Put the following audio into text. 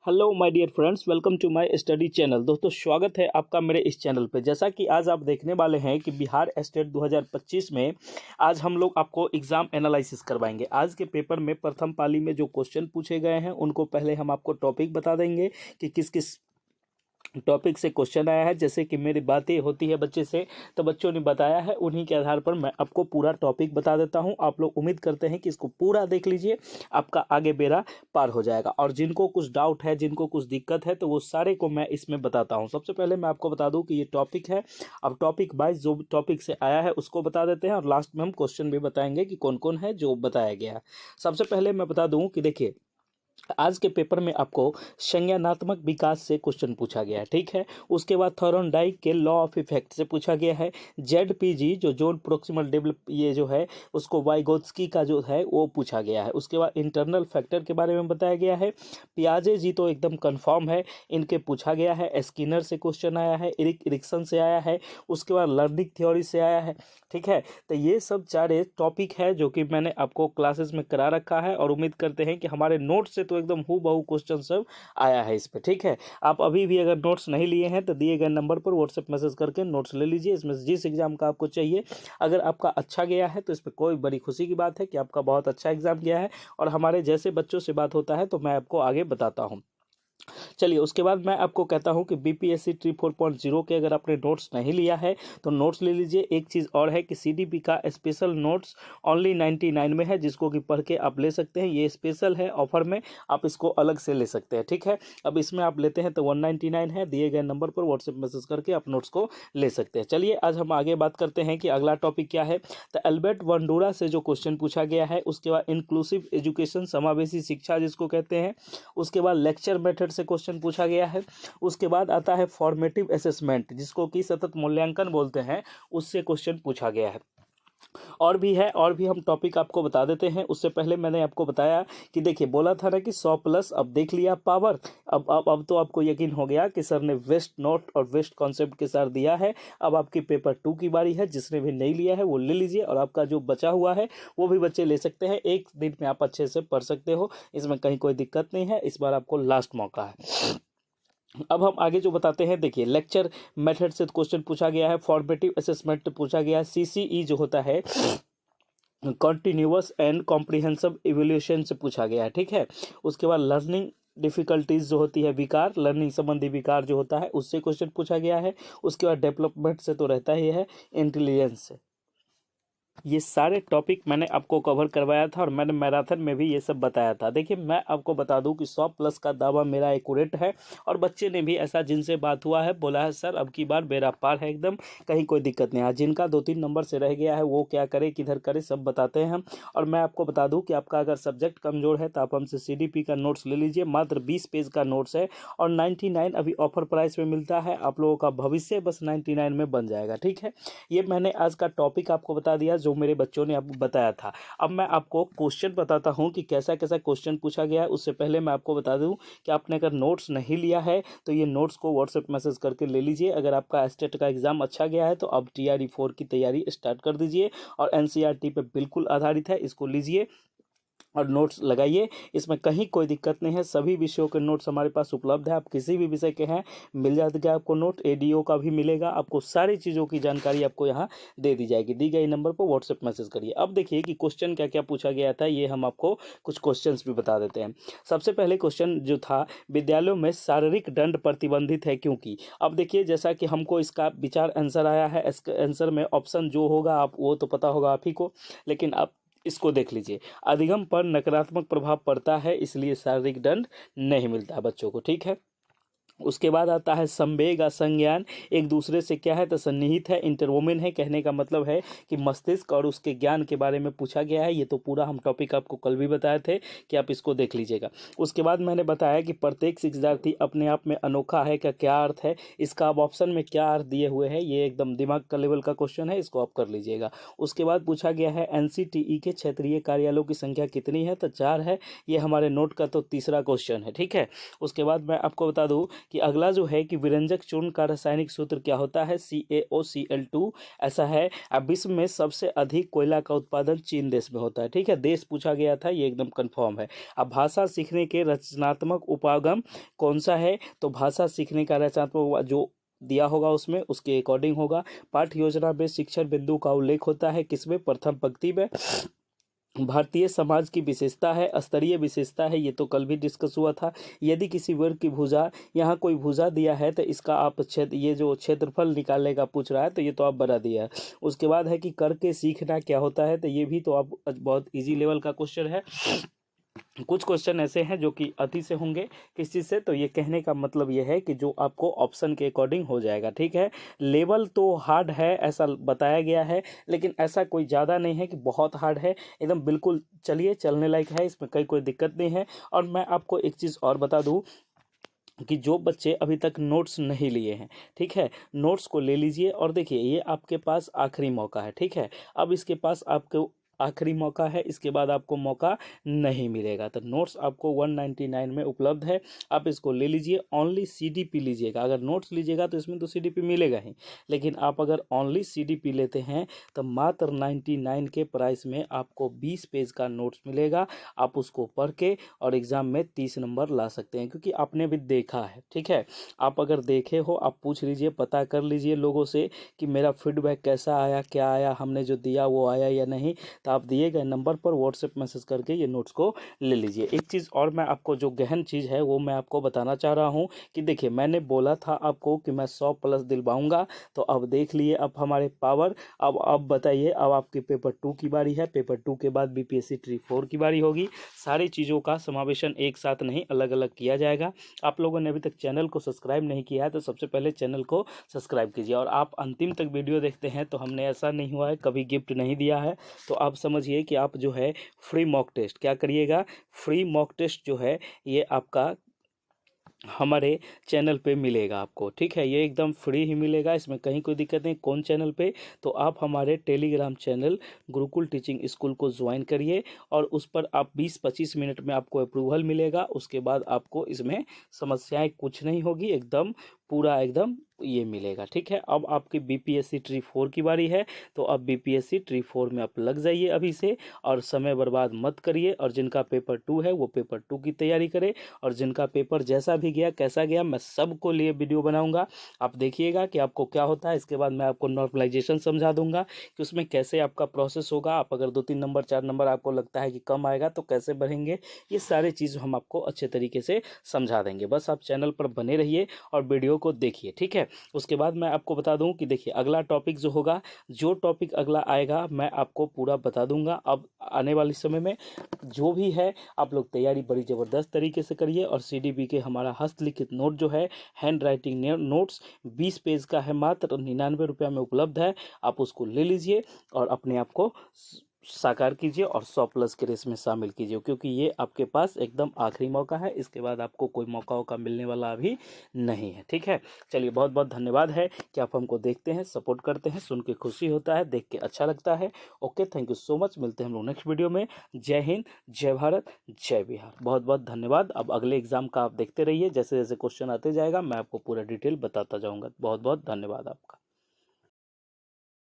Hello my dear friends, welcome to my study channel. दोस्तों, स्वागत है आपका मेरे इस चैनल पे। जैसा कि आज आप देखने वाले हैं कि बिहार स्टेट 2025 में आज हम लोग आपको एग्ज़ाम एनालिसिस करवाएंगे। आज के पेपर में प्रथम पाली में जो क्वेश्चन पूछे गए हैं उनको पहले हम आपको टॉपिक बता देंगे कि किस किस टॉपिक से क्वेश्चन आया है। जैसे कि मेरी बातें होती है बच्चे से तो बच्चों ने बताया है, उन्हीं के आधार पर मैं आपको पूरा टॉपिक बता देता हूं। आप लोग उम्मीद करते हैं कि इसको पूरा देख लीजिए, आपका आगे बेड़ा पार हो जाएगा। और जिनको कुछ डाउट है, जिनको कुछ दिक्कत है, तो वो सारे को मैं इसमें बताता हूं। सबसे पहले मैं आपको बता दूं कि ये टॉपिक है। अब टॉपिक वाइज जो टॉपिक से आया है उसको बता देते हैं और लास्ट में हम क्वेश्चन भी बताएंगे कि कौन कौन है जो बताया गया है। सबसे पहले मैं बता दूं कि देखिए, आज के पेपर में आपको संज्ञानात्मक विकास से क्वेश्चन पूछा गया है, ठीक है। उसके बाद थॉर्नडाइक के लॉ ऑफ इफेक्ट से पूछा गया है। जेडपीजी जो जोन प्रोक्सिमल डेवलप ये जो है उसको वाइगोत्स्की का जो है वो पूछा गया है। उसके बाद इंटरनल फैक्टर के बारे में बताया गया है। पियाजे जी तो एकदम कंफर्म है, इनके पूछा गया है। स्किनर से क्वेश्चन आया है, इरिक्सन से आया है, उसके बाद लर्निंग थ्योरी से आया है, ठीक है। तो ये सब सारे टॉपिक है जो कि मैंने आपको क्लासेस में करा रखा है और उम्मीद करते हैं कि हमारे नोट से तो एकदम हूबहू क्वेश्चन सब आया है इस पे, ठीक है। आप अभी भी अगर नोट्स नहीं लिए हैं तो दिए गए नंबर पर व्हाट्सएप मैसेज करके नोट्स ले लीजिए। इसमें जिस एग्जाम का आपको चाहिए, अगर आपका अच्छा गया है तो इस पर कोई बड़ी खुशी की बात है कि आपका बहुत अच्छा एग्जाम गया है और हमारे जैसे बच्चों से बात होता है तो मैं आपको आगे बताता हूँ। चलिए, उसके बाद मैं आपको कहता हूं कि बीपीएससी ट्री 4.0 के अगर आपने नोट्स नहीं लिया है तो नोट्स ले लीजिए। एक चीज़ और है कि सीडीपी का स्पेशल नोट्स ओनली 99 में है, जिसको कि पढ़ के आप ले सकते हैं। ये स्पेशल है, ऑफर में आप इसको अलग से ले सकते हैं, ठीक है। अब इसमें आप लेते हैं तो 199 है। दिए गए नंबर पर व्हाट्सएप मैसेज करके आप नोट्स को ले सकते हैं। चलिए, आज हम आगे बात करते हैं कि अगला टॉपिक क्या है। तो एल्बर्ट बंडूरा से जो क्वेश्चन पूछा गया है, उसके बाद इंक्लूसिव एजुकेशन, समावेशी शिक्षा जिसको कहते हैं, उसके बाद लेक्चर मेथड से क्वेश्चन पूछा गया है। उसके बाद आता है फॉर्मेटिव असेसमेंट जिसको कि सतत मूल्यांकन बोलते हैं, उससे क्वेश्चन पूछा गया है। और भी है, और भी हम टॉपिक आपको बता देते हैं। उससे पहले मैंने आपको बताया कि देखिए, बोला था ना कि 100 प्लस, अब देख लिया पावर। अब तो आपको यकीन हो गया कि सर ने वेस्ट नोट और वेस्ट कॉन्सेप्ट के साथ दिया है। अब आपकी पेपर 2 की बारी है। जिसने भी नहीं लिया है वो ले लीजिए और आपका जो बचा हुआ है वो भी बच्चे ले सकते हैं। एक दिन में आप अच्छे से पढ़ सकते हो, इसमें कहीं कोई दिक्कत नहीं है। इस बार आपको लास्ट मौका है। अब हम आगे जो बताते हैं, देखिए, लेक्चर मेथड से क्वेश्चन पूछा गया है, फॉर्मेटिव असेसमेंट पूछा गया है, सीसीई जो होता है कॉन्टिन्यूअस एंड कॉम्प्रिहेंसिव इवैल्यूएशन से पूछा गया है, ठीक है। उसके बाद लर्निंग डिफिकल्टीज जो होती है, विकार, लर्निंग संबंधी विकार जो होता है, उससे क्वेश्चन पूछा गया है। उसके बाद डेवलपमेंट से तो रहता ही है, इंटेलिजेंस से। ये सारे टॉपिक मैंने आपको कवर करवाया था और मैंने मैराथन में भी ये सब बताया था। देखिए, मैं आपको बता दूं कि 100 प्लस का दावा मेरा एक्यूरेट है और बच्चे ने भी ऐसा, जिनसे बात हुआ है, बोला है सर अब की बार बेड़ा पार है एकदम, कहीं कोई दिक्कत नहीं है। जिनका 2-3 नंबर से रह गया है वो क्या करे, किधर करे, सब बताते हैं हम। और मैं आपको बता दूँ कि आपका अगर सब्जेक्ट कमज़ोर है तो आप हमसे CDP का नोट्स ले लीजिए। मात्र 20 पेज का नोट्स है और 99 अभी ऑफर प्राइस में मिलता है। आप लोगों का भविष्य बस 99 में बन जाएगा, ठीक है। ये मैंने आज का टॉपिक आपको बता दिया जो मेरे बच्चों ने आपको बताया था। अब मैं आपको क्वेश्चन बताता हूं कि कैसा कैसा क्वेश्चन पूछा गया है। उससे पहले मैं आपको बता दूं कि आपने अगर नोट्स नहीं लिया है तो ये नोट्स को व्हाट्सएप मैसेज करके ले लीजिए। अगर आपका स्टेट का एग्जाम अच्छा गया है तो अब TRE 4 की तैयारी स्टार्ट कर दीजिए और NCERT पे बिल्कुल आधारित है, इसको लीजिए और नोट्स लगाइए। इसमें कहीं कोई दिक्कत नहीं है, सभी विषयों के नोट्स हमारे पास उपलब्ध है। आप किसी भी विषय के हैं मिल जाएगा आपको नोट, ADO का भी मिलेगा आपको। सारी चीज़ों की जानकारी आपको यहाँ दे दी जाएगी। दी गई नंबर पर व्हाट्सएप मैसेज करिए। अब देखिए कि क्वेश्चन क्या क्या पूछा गया था, ये हम आपको कुछ क्वेश्चन भी बता देते हैं। सबसे पहले क्वेश्चन जो था, विद्यालयों में शारीरिक दंड प्रतिबंधित है क्योंकि। अब देखिए, जैसा कि हमको इसका विचार आंसर आया है, इसका आंसर में ऑप्शन जो होगा आप वो तो पता होगा आप ही को, लेकिन आप इसको देख लीजिए। अधिगम पर नकारात्मक प्रभाव पड़ता है, इसलिए शारीरिक दंड नहीं मिलता बच्चों को, ठीक है। उसके बाद आता है संवेग और संज्ञान एक दूसरे से क्या है तो सन्निहित है, इंटरवोमेन है। कहने का मतलब है कि मस्तिष्क और उसके ज्ञान के बारे में पूछा गया है। ये तो पूरा हम टॉपिक आपको कल भी बताए थे कि आप इसको देख लीजिएगा। उसके बाद मैंने बताया कि प्रत्येक शिक्षार्थी अपने आप में अनोखा है का क्या अर्थ है। इसका अब ऑप्शन में क्या अर्थ दिए हुए हैं, ये एकदम दिमाग का लेवल का क्वेश्चन है, इसको आप कर लीजिएगा। उसके बाद पूछा गया है NCTE के क्षेत्रीय कार्यालयों की संख्या कितनी है, तो 4 है। ये हमारे नोट का तो तीसरा क्वेश्चन है, ठीक है। उसके बाद मैं आपको बता दूं कि अगला जो है कि विरंजक चूर्ण का रासायनिक सूत्र क्या होता है, CaOCl2 ऐसा है। अब विश्व में सबसे अधिक कोयला का उत्पादन चीन देश में होता है। ठीक है, देश पूछा गया था, ये एकदम कंफर्म है। अब भाषा सीखने के रचनात्मक उपागम कौन सा है, तो भाषा सीखने का रचनात्मक जो दिया होगा उसमें उसके अकॉर्डिंग होगा। पाठ्य योजना में शिक्षण बिंदु का उल्लेख होता है किसमें, प्रथम पंक्ति में। भारतीय समाज की विशेषता है, स्तरीय विशेषता है, ये तो कल भी डिस्कस हुआ था। यदि किसी वर्ग की भुजा, यहाँ कोई भुजा दिया है तो इसका आप क्षेत्र, ये जो क्षेत्रफल निकालने का पूछ रहा है तो ये तो आप बना दिया है। उसके बाद है कि करके सीखना क्या होता है, तो ये भी तो आप बहुत इजी लेवल का क्वेश्चन है। कुछ क्वेश्चन ऐसे हैं जो कि अति से होंगे किस चीज़ से, तो ये कहने का मतलब ये है कि जो आपको ऑप्शन के अकॉर्डिंग हो जाएगा। ठीक है, लेवल तो हार्ड है ऐसा बताया गया है, लेकिन ऐसा कोई ज़्यादा नहीं है कि बहुत हार्ड है, एकदम बिल्कुल चलिए चलने लायक है, इसमें कोई दिक्कत नहीं है। और मैं आपको एक चीज़ और बता दूं कि जो बच्चे अभी तक नोट्स नहीं लिए हैं, ठीक है, नोट्स को ले लीजिए। और देखिए ये आपके पास आखिरी मौका है। ठीक है, अब इसके पास आपको आखिरी मौका है, इसके बाद आपको मौका नहीं मिलेगा। तो नोट्स आपको 199 में उपलब्ध है, आप इसको ले लीजिए। ओनली CDP लीजिएगा, अगर नोट्स लीजिएगा तो इसमें तो CDP मिलेगा ही, लेकिन आप अगर ओनली CDP लेते हैं तो मात्र 99 के प्राइस में आपको 20 पेज का नोट्स मिलेगा। आप उसको पढ़ के और एग्ज़ाम में 30 नंबर ला सकते हैं, क्योंकि आपने भी देखा है। ठीक है, आप अगर देखे हो आप पूछ लीजिए, पता कर लीजिए लोगों से कि मेरा फीडबैक कैसा आया, क्या आया, हमने जो दिया वो आया या नहीं। तो आप दिए गए नंबर पर व्हाट्सएप मैसेज करके ये नोट्स को ले लीजिए। एक चीज़ और मैं आपको जो गहन चीज़ है वो मैं आपको बताना चाह रहा हूँ कि देखिए मैंने बोला था आपको कि मैं 100+ दिलवाऊंगा, तो अब देख लिए अब हमारे पावर। अब बताइए, अब आपके पेपर 2 की बारी है, पेपर 2 के बाद BPSC ट्री 4 की बारी होगी। सारी चीज़ों का समावेशन एक साथ नहीं, अलग अलग किया जाएगा। आप लोगों ने अभी तक चैनल को सब्सक्राइब नहीं किया है तो सबसे पहले चैनल को सब्सक्राइब कीजिए, और आप अंतिम तक वीडियो देखते हैं तो हमने ऐसा नहीं हुआ है कभी गिफ्ट नहीं दिया है। तो आप समझिए कि आप जो है फ्री मॉक टेस्ट क्या करिएगा, फ्री मॉक टेस्ट जो है ये आपका हमारे चैनल पे मिलेगा आपको। ठीक है, ये एकदम फ्री ही मिलेगा, इसमें कहीं कोई दिक्कत नहीं। कौन चैनल पे, तो आप हमारे Telegram channel Gurukul teaching school को ज्वाइन करिए, और उस पर आप 20-25 मिनट में आपको अप्रूवल मिलेगा। उसके बाद आपको इसमें समस्याएं कुछ नहीं होगी, एकदम पूरा एकदम ये मिलेगा। ठीक है, अब आपकी BPSC ट्री 4 की बारी है, तो अब BPSC ट्री 4 में आप लग जाइए अभी से, और समय बर्बाद मत करिए। और जिनका पेपर 2 है वो पेपर 2 की तैयारी करें, और जिनका पेपर जैसा भी गया कैसा गया मैं सबको लिए वीडियो बनाऊंगा, आप देखिएगा कि आपको क्या होता है। इसके बाद मैं आपको नॉर्मलाइजेशन समझा दूंगा कि उसमें कैसे आपका प्रोसेस होगा। आप अगर 2-3 नंबर 4 नंबर आपको लगता है कि कम आएगा तो कैसे बढ़ेंगे, ये सारी चीज़ हम आपको अच्छे तरीके से समझा देंगे। बस आप चैनल पर बने रहिए और वीडियो को देखिए। ठीक है, उसके बाद मैं आपको बता दूं कि देखिए अगला टॉपिक जो होगा, जो टॉपिक अगला आएगा मैं आपको पूरा बता दूंगा। अब आने वाले समय में जो भी है आप लोग तैयारी बड़ी ज़बरदस्त तरीके से करिए। और CDB के हमारा हस्तलिखित नोट जो है, हैंड राइटिंग नोट्स 20 पेज का है, मात्र 99 रुपये में उपलब्ध है। आप उसको ले लीजिए और अपने आप को साकार कीजिए और 100+ के रेस में शामिल कीजिए, क्योंकि ये आपके पास एकदम आखिरी मौका है। इसके बाद आपको कोई मौका मिलने वाला अभी नहीं है। ठीक है, चलिए बहुत बहुत धन्यवाद है कि आप हमको देखते हैं, सपोर्ट करते हैं, सुन के खुशी होता है, देख के अच्छा लगता है। Okay, thank you so much, मिलते हैं हम लोग नेक्स्ट वीडियो में। जय हिंद, जय भारत, जय बिहार। बहुत बहुत धन्यवाद। अब अगले एग्जाम का आप देखते रहिए, जैसे जैसे क्वेश्चन आते जाएगा मैं आपको पूरा डिटेल बताता जाऊँगा। बहुत बहुत धन्यवाद आपका।